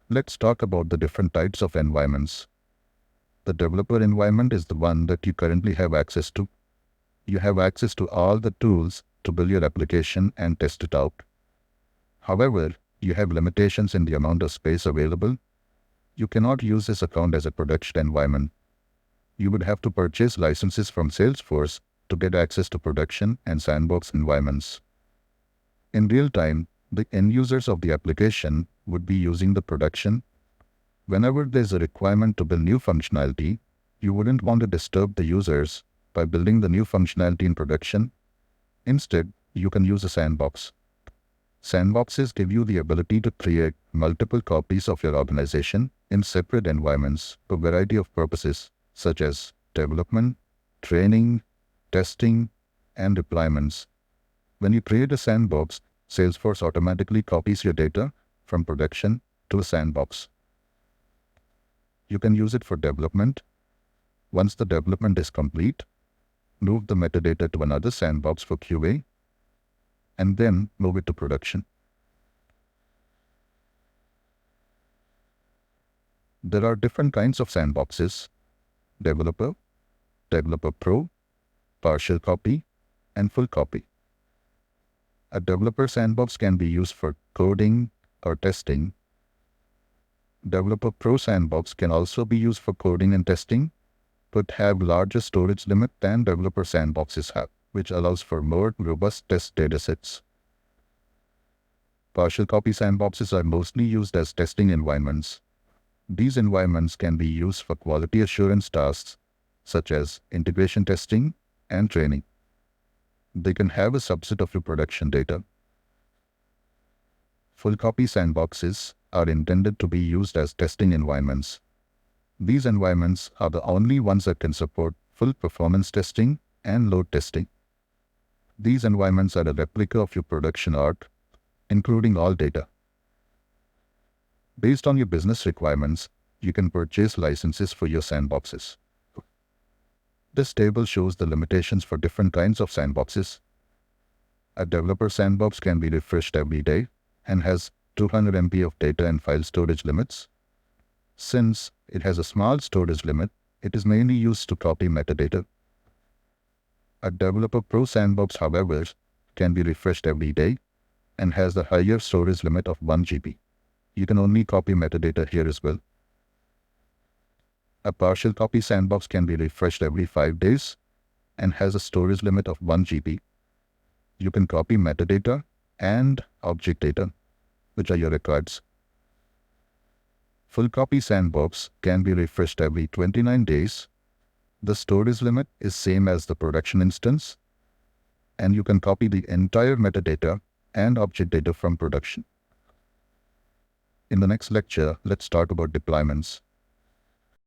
Let's talk about the different types of environments. The developer environment is the one that you currently have access to. You have access to all the tools to build your application and test it out. However, you have limitations in the amount of space available. You cannot use this account as a production environment. You would have to purchase licenses from Salesforce to get access to production and sandbox environments. In real time, the end users of the application would be using the production. Whenever there's a requirement to build new functionality, you wouldn't want to disturb the users by building the new functionality in production. Instead, you can use a sandbox. Sandboxes give you the ability to create multiple copies of your organization in separate environments for a variety of purposes, such as development, training, testing, and deployments. When you create a sandbox, Salesforce automatically copies your data from production to a sandbox. You can use it for development. Once the development is complete, move the metadata to another sandbox for QA, and then move it to production. There are different kinds of sandboxes: developer, developer pro, partial copy, and full copy. A developer sandbox can be used for coding or testing. Developer Pro Sandbox can also be used for coding and testing, but have larger storage limit than developer sandboxes have, which allows for more robust test datasets. Partial copy sandboxes are mostly used as testing environments. These environments can be used for quality assurance tasks, such as integration testing and training. They can have a subset of your production data. Full copy sandboxes are intended to be used as testing environments. These environments are the only ones that can support full performance testing and load testing. These environments are a replica of your production arc, including all data. Based on your business requirements, you can purchase licenses for your sandboxes. This table shows the limitations for different kinds of sandboxes. A developer sandbox can be refreshed every day and has 200 MB of data and file storage limits. Since it has a small storage limit, it is mainly used to copy metadata. A developer pro sandbox, however, can be refreshed every day and has the higher storage limit of 1 GB. You can only copy metadata here as well. A partial copy sandbox can be refreshed every 5 days and has a storage limit of 1 GB. You can copy metadata and object data, which are your records. Full copy sandbox can be refreshed every 29 days. The storage limit is same as the production instance, and you can copy the entire metadata and object data from production. In the next lecture, let's talk about deployments.